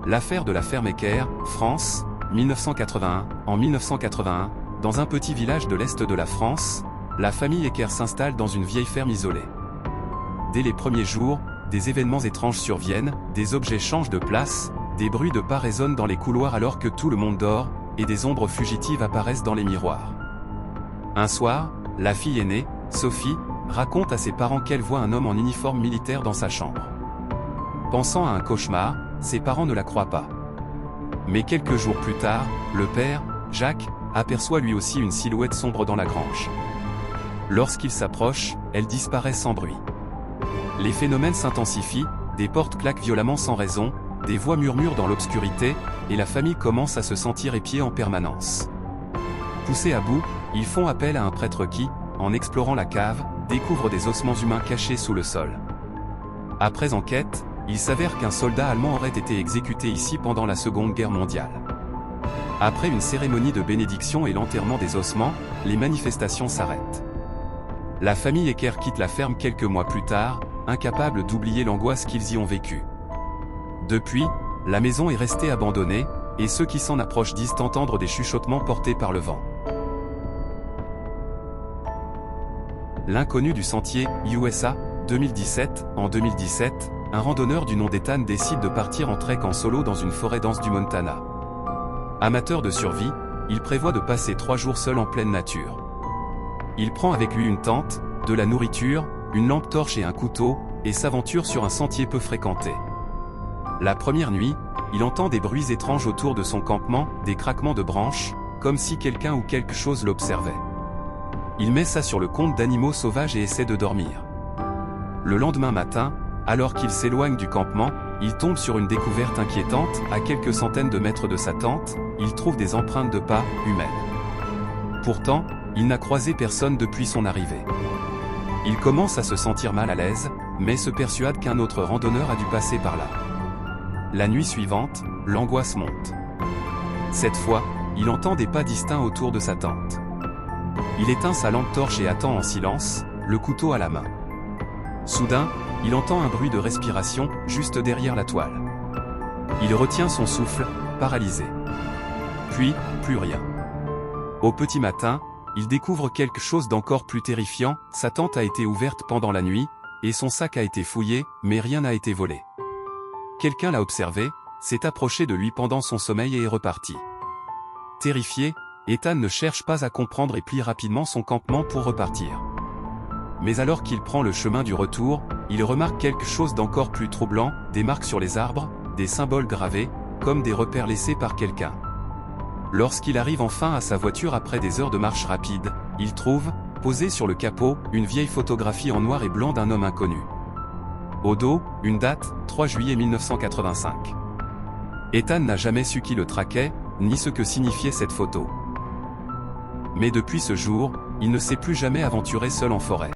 L'affaire de la ferme Ecker, France, 1981. En 1981, dans un petit village de l'Est de la France, la famille Ecker s'installe dans une vieille ferme isolée. Dès les premiers jours, des événements étranges surviennent, des objets changent de place, des bruits de pas résonnent dans les couloirs alors que tout le monde dort, et des ombres fugitives apparaissent dans les miroirs. Un soir, la fille aînée, Sophie, raconte à ses parents qu'elle voit un homme en uniforme militaire dans sa chambre. Pensant à un cauchemar, ses parents ne la croient pas. Mais quelques jours plus tard, le père, Jacques, aperçoit lui aussi une silhouette sombre dans la grange. Lorsqu'il s'approche, elle disparaît sans bruit. Les phénomènes s'intensifient, des portes claquent violemment sans raison, des voix murmurent dans l'obscurité, et la famille commence à se sentir épiée en permanence. Poussés à bout, ils font appel à un prêtre qui, en explorant la cave, découvre des ossements humains cachés sous le sol. Après enquête, il s'avère qu'un soldat allemand aurait été exécuté ici pendant la Seconde Guerre mondiale. Après une cérémonie de bénédiction et l'enterrement des ossements, les manifestations s'arrêtent. La famille Ecker quitte la ferme quelques mois plus tard, incapable d'oublier l'angoisse qu'ils y ont vécue. Depuis, la maison est restée abandonnée, et ceux qui s'en approchent disent entendre des chuchotements portés par le vent. L'inconnu du sentier, USA, 2017. En 2017, un randonneur du nom d'Ethan décide de partir en trek en solo dans une forêt dense du Montana. Amateur de survie, il prévoit de passer 3 jours seul en pleine nature. Il prend avec lui une tente, de la nourriture, une lampe torche et un couteau, et s'aventure sur un sentier peu fréquenté. La première nuit, il entend des bruits étranges autour de son campement, des craquements de branches, comme si quelqu'un ou quelque chose l'observait. Il met ça sur le compte d'animaux sauvages et essaie de dormir. Le lendemain matin, alors qu'il s'éloigne du campement, il tombe sur une découverte inquiétante. À quelques centaines de mètres de sa tente, il trouve des empreintes de pas humaines. Pourtant, il n'a croisé personne depuis son arrivée. Il commence à se sentir mal à l'aise, mais se persuade qu'un autre randonneur a dû passer par là. La nuit suivante, l'angoisse monte. Cette fois, il entend des pas distincts autour de sa tente. Il éteint sa lampe torche et attend en silence, le couteau à la main. Soudain, il entend un bruit de respiration, juste derrière la toile. Il retient son souffle, paralysé. Puis, plus rien. Au petit matin, il découvre quelque chose d'encore plus terrifiant, sa tente a été ouverte pendant la nuit, et son sac a été fouillé, mais rien n'a été volé. Quelqu'un l'a observé, s'est approché de lui pendant son sommeil et est reparti. Terrifié, Ethan ne cherche pas à comprendre et plie rapidement son campement pour repartir. Mais alors qu'il prend le chemin du retour, il remarque quelque chose d'encore plus troublant, des marques sur les arbres, des symboles gravés, comme des repères laissés par quelqu'un. Lorsqu'il arrive enfin à sa voiture après des heures de marche rapide, il trouve, posée sur le capot, une vieille photographie en noir et blanc d'un homme inconnu. Au dos, une date, 3 juillet 1985. Ethan n'a jamais su qui le traquait, ni ce que signifiait cette photo. Mais depuis ce jour, il ne s'est plus jamais aventuré seul en forêt.